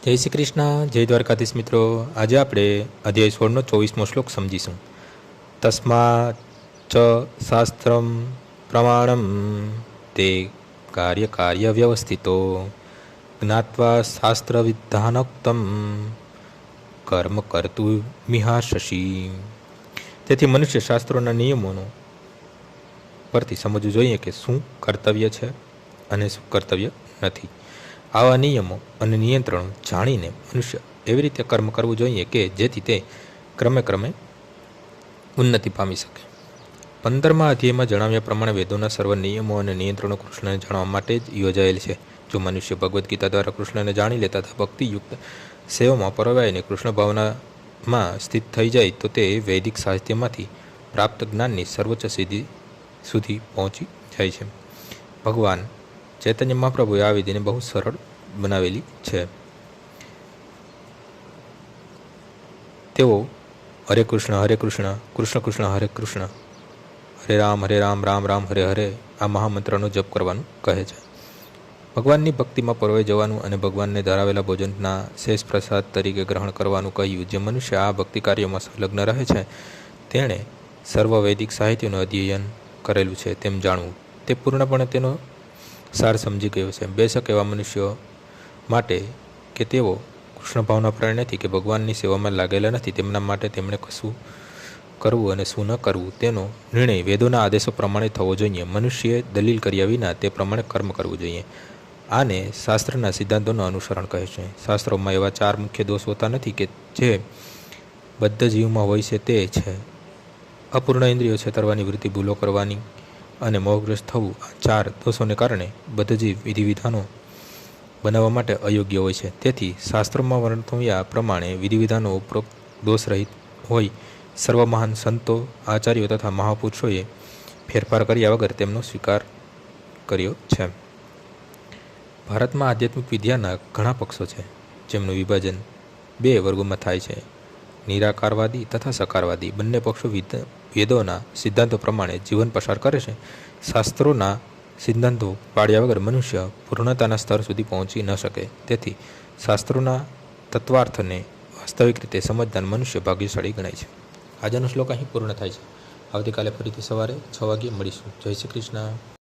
જય શ્રી કૃષ્ણ, જય દ્વારકાધીશ મિત્રો। આજે આપણે અધ્યાય 16નો 24મો શ્લોક સમજીશું। તસ્માત ચ શાસ્ત્રમ પ્રમાણમ તે કાર્ય વ્યવસ્થિતો જ્ઞાત્વા શાસ્ત્ર વિધાનોક્તમ કર્મ કર્તુમિહાર્ષસી। તેથી મનુષ્ય શાસ્ત્રોના નિયમોનો પરથી સમજવું જોઈએ કે શું કર્તવ્ય છે અને શું કર્તવ્ય નથી। આવા નિયમો અને નિયંત્રણો જાણીને મનુષ્ય એવી રીતે કર્મ કરવું જોઈએ કે જેથી તે ક્રમે ક્રમે ઉન્નતિ પામી શકે। 15મા અધ્યાયમાં જણાવ્યા પ્રમાણે વેદોના સર્વ નિયમો અને નિયંત્રણો કૃષ્ણને જાણવા માટે જ યોજાયેલ છે। જો મનુષ્ય ભગવદ્ ગીતા દ્વારા કૃષ્ણને જાણી લે તથા ભક્તિયુક્ત સેવામાં પરોવાઈને કૃષ્ણ ભાવનામાં સ્થિત થઈ જાય તો તે વૈદિક સાહિત્યમાંથી પ્રાપ્ત જ્ઞાનની સર્વોચ્ચ સિદ્ધિ સુધી પહોંચી જાય છે। ભગવાન ચૈતન્ય મહાપ્રભુએ આ વિધિને બહુ સરળ બનાવેલી છે। તેઓ હરે કૃષ્ણ કૃષ્ણ કૃષ્ણ હરે કૃષ્ણ હરે રામ રામ રામ હરે હરે આ મહામંત્રનો જપ કરવાનું કહે છે। ભગવાનની ભક્તિમાં પરોવાઈ જવાનું અને ભગવાનને ધરાવેલા ભોજનના શેષ પ્રસાદ તરીકે ગ્રહણ કરવાનું કહ્યું। જે મનુષ્ય આ ભક્તિ કાર્યોમાં સંલગ્ન રહે છે તેણે સર્વ વૈદિક સાહિત્યનું અધ્યયન કરેલું છે તેમ જાણવું। તે પૂર્ણપણે તેનો સાર સમજી ગયો છે। બેશક એવા મનુષ્યો માટે કે તેઓ કૃષ્ણ ભાવના પ્રાણ નથી કે ભગવાનની સેવામાં લાગેલા નથી તેમના માટે તેમણે કશું કરવું અને શું ન કરવું તેનો નિર્ણય વેદોના આદેશો પ્રમાણે થવો જોઈએ। મનુષ્યએ દલીલ કર્યા વિના તે પ્રમાણે કર્મ કરવું જોઈએ। આને શાસ્ત્રના સિદ્ધાંતોનું અનુસરણ કહે છે। શાસ્ત્રોમાં એવા 4 મુખ્ય દોષ હોતા નથી કે જે બધા જીવમાં હોય છે તે છે અપૂર્ણ ઇન્દ્રિયો છેતરવાની વૃત્તિ, ભૂલો કરવાની અને મોહગ્રસ્ત થવું। આ 4 દોષોને કારણે બધા જીવ વિધિવિધાનો બનાવવા માટે અયોગ્ય હોય છે। તેથી શાસ્ત્રોમાં વર્ણવ્યા પ્રમાણે વિધિવિધાનો ઉપરોક્ત દોષરહિત હોય। સર્વ મહાન સંતો, આચાર્યો તથા મહાપુરુષોએ ફેરફાર કર્યા વગર તેમનો સ્વીકાર કર્યો છે। ભારતમાં આધ્યાત્મિક વિદ્યાના ઘણા પક્ષો છે જેમનું વિભાજન 2 વર્ગોમાં થાય છે, નિરાકારવાદી તથા સકારવાદી। બંને પક્ષો વેદોના સિદ્ધાંતો પ્રમાણે જીવન પસાર કરે છે। શાસ્ત્રોના સિદ્ધાંતો પાળ્યા વગર મનુષ્ય પૂર્ણતાના સ્તર સુધી પહોંચી ન શકે। તેથી શાસ્ત્રોના તત્વાર્થને વાસ્તવિક રીતે સમજનાર મનુષ્ય ભાગ્યશાળી ગણાય છે। આજનો શ્લોક અહીં પૂર્ણ થાય છે। આવતીકાલે ફરીથી સવારે 6 વાગ્યે મળીશું। જય શ્રી કૃષ્ણ।